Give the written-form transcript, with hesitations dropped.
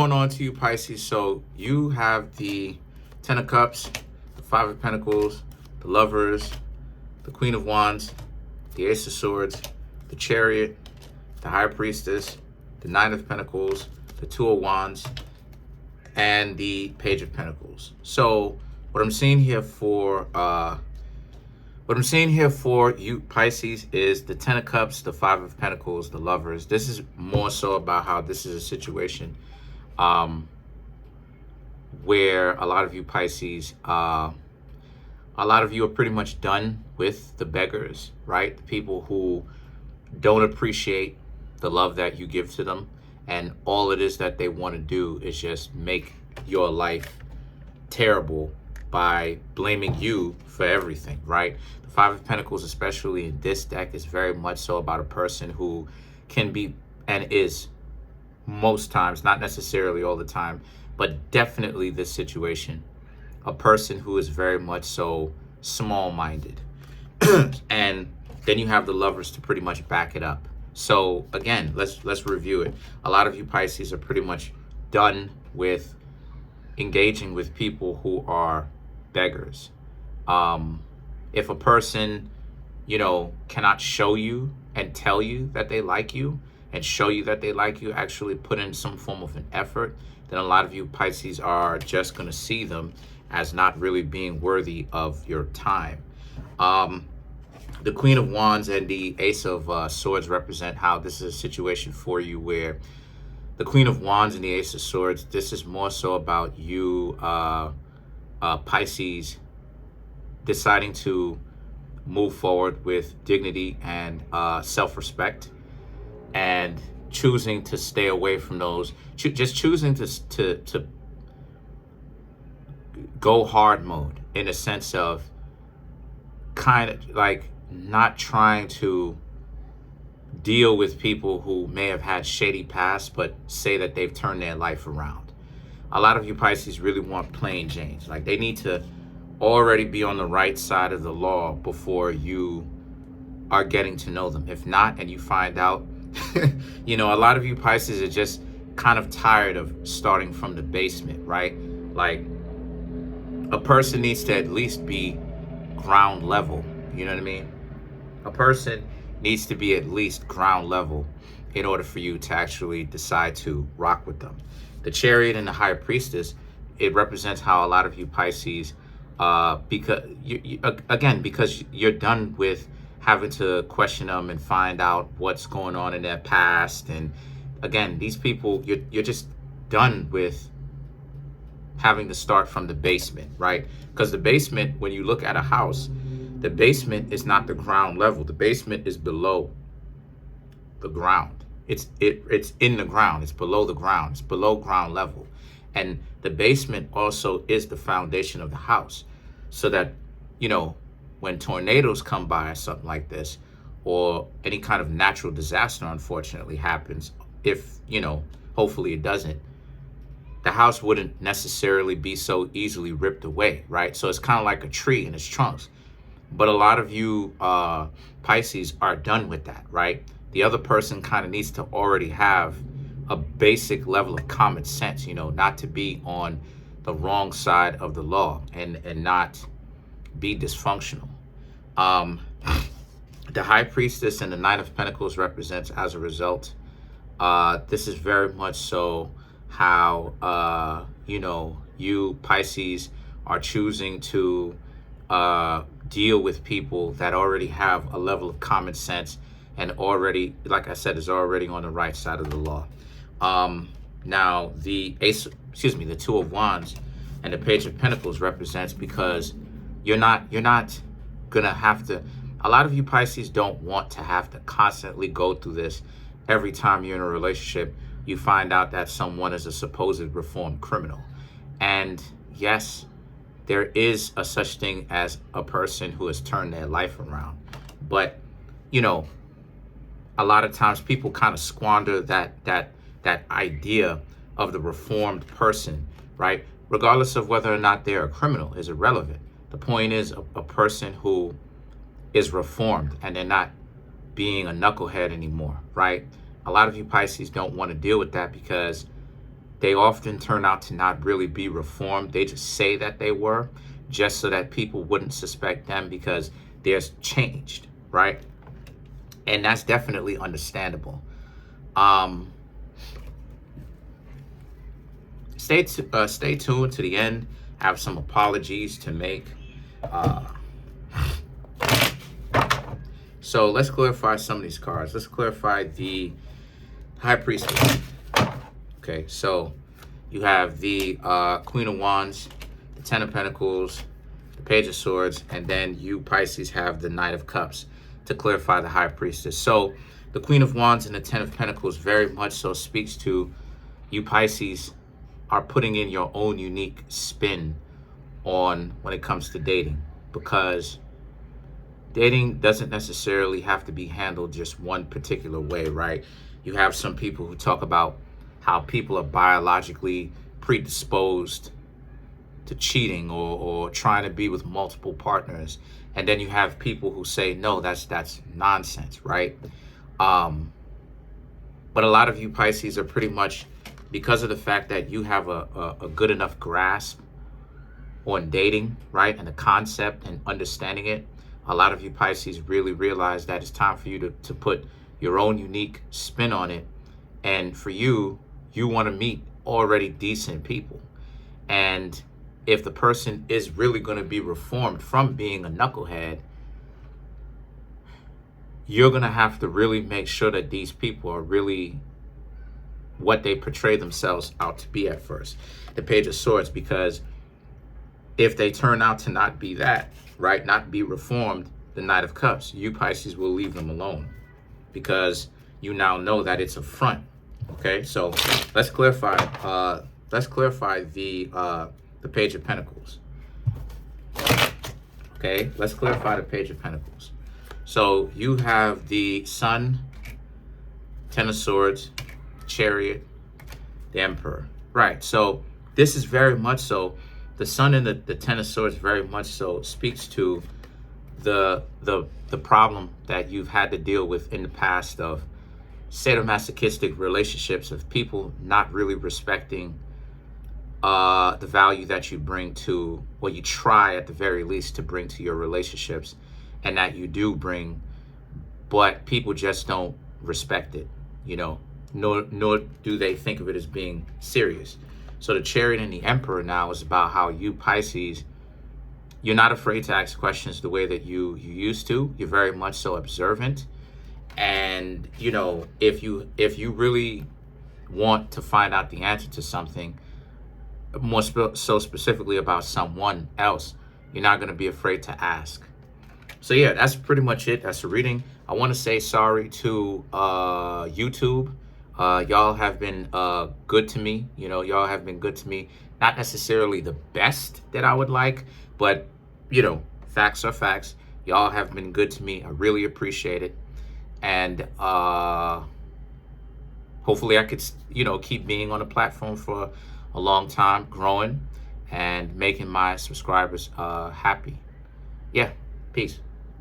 going on to you, Pisces? So you have the Ten of Cups, the Five of Pentacles, the Lovers, the Queen of Wands, the Ace of Swords, the Chariot, the High Priestess, the Nine of Pentacles, the Two of Wands, and the Page of Pentacles. So what I'm seeing here for you, Pisces, is the Ten of Cups, the Five of Pentacles, the Lovers. This is more so about how this is a situation where a lot of you, Pisces, a lot of you are pretty much done with the beggars, right? The people who don't appreciate the love that you give to them, and all it is that they want to do is just make your life terrible by blaming you for everything, right? The Five of Pentacles, especially in this deck, is very much so about a person who can be and is most times, not necessarily all the time, but definitely this situation, a person who is very much so small-minded. And then you have the Lovers to pretty much back it up. So again, let's review it. A lot of you, Pisces, are pretty much done with engaging with people who are beggars. If a person, cannot show you and tell you that they like you and show you that they like you, actually put in some form of an effort, then a lot of you, Pisces, are just going to see them as not really being worthy of your time. The Queen of Wands and the Ace of Swords represent how this is a situation for you where the Queen of Wands and the Ace of Swords, this is more so about you, Pisces, deciding to move forward with dignity and self-respect, and choosing to stay away from those, just choosing to go hard mode, in a sense of kind of like not trying to deal with people who may have had shady past, but say that they've turned their life around. A lot of you, Pisces, really want plain Janes. Like, they need to already be on the right side of the law before you are getting to know them. If not, and you find out, a lot of you, Pisces, are just kind of tired of starting from the basement, right? Like, a person needs to at least be ground level. You know what I mean? A person needs to be at least ground level in order for you to actually decide to rock with them. The Chariot and the High Priestess, it represents how a lot of you, Pisces, because you're done with having to question them and find out what's going on in their past. And again, these people, you're just done with having to start from the basement, right? Because the basement, when you look at a house, the basement is not the ground level. The basement is below the ground. It's in the ground. It's below the ground. It's below ground level. And the basement also is the foundation of the house. So that, when tornadoes come by or something like this, or any kind of natural disaster unfortunately happens, if, hopefully it doesn't, the house wouldn't necessarily be so easily ripped away, right? So it's kind of like a tree in its trunks. But a lot of you, Pisces, are done with that, right? The other person kind of needs to already have a basic level of common sense, not to be on the wrong side of the law and not be dysfunctional. The High Priestess and the Nine of Pentacles represents, as a result, this is very much so how, you, Pisces, are choosing to deal with people that already have a level of common sense and already, like I said, is already on the right side of the law. Now, the Two of Wands and the Page of Pentacles represents, because you're not gonna have to, a lot of you, Pisces, don't want to have to constantly go through this every time you're in a relationship. You find out that someone is a supposed reformed criminal. And yes, there is a such thing as a person who has turned their life around. But, a lot of times people kind of squander that idea of the reformed person, right? Regardless of whether or not they're a criminal is irrelevant. The point is a person who is reformed and they're not being a knucklehead anymore, right? A lot of you, Pisces, don't want to deal with that because they often turn out to not really be reformed. They just say that they were, just so that people wouldn't suspect them, because they're changed, right? And that's definitely understandable. Stay tuned to the end. I have some apologies to make. So let's clarify some of these cards. Let's clarify the High Priestess. Okay, so you have the Queen of Wands, the Ten of Pentacles, the Page of Swords, and then you, Pisces, have the Knight of Cups to clarify the High Priestess. So the Queen of Wands and the Ten of Pentacles very much so speaks to you, Pisces, are putting in your own unique spin on when it comes to dating, because dating doesn't necessarily have to be handled just one particular way, right? You have some people who talk about how people are biologically predisposed to cheating or trying to be with multiple partners. And then you have people who say, no, that's nonsense, right? But a lot of you Pisces are pretty much, because of the fact that you have a good enough grasp on dating, right? And the concept and understanding it, a lot of you Pisces really realize that it's time for you to put your own unique spin on it. And for you, you want to meet already decent people. And if the person is really going to be reformed from being a knucklehead, you're going to have to really make sure that these people are really what they portray themselves out to be at first. The Page of Swords, because if they turn out to not be that, right, not be reformed, the Knight of Cups, you Pisces will leave them alone, because you now know that it's a front. Okay, so let's clarify the Page of Pentacles. Okay, let's clarify the Page of Pentacles. So you have the Sun, Ten of Swords, Chariot, the Emperor. Right, so this is very much so, the Sun and the Ten of Swords very much so speaks to the problem that you've had to deal with in the past of sadomasochistic relationships, of people not really respecting the value that you bring to, or you try at the very least to bring to your relationships, and that you do bring, but people just don't respect it, you know, nor do they think of it as being serious. So the Chariot and the Emperor now is about how you Pisces, you're not afraid to ask questions the way that you used to. You're very much so observant. And, you know, if you really want to find out the answer to something, more so specifically about someone else, you're not going to be afraid to ask. So yeah, that's pretty much it. That's the reading. I want to say sorry to YouTube. Y'all have been good to me. You know, y'all have been good to me. Not necessarily the best that I would like, but, you know, facts are facts. Y'all have been good to me. I really appreciate it. And hopefully I could, you know, keep being on the platform for a long time, growing and making my subscribers happy. Yeah, peace.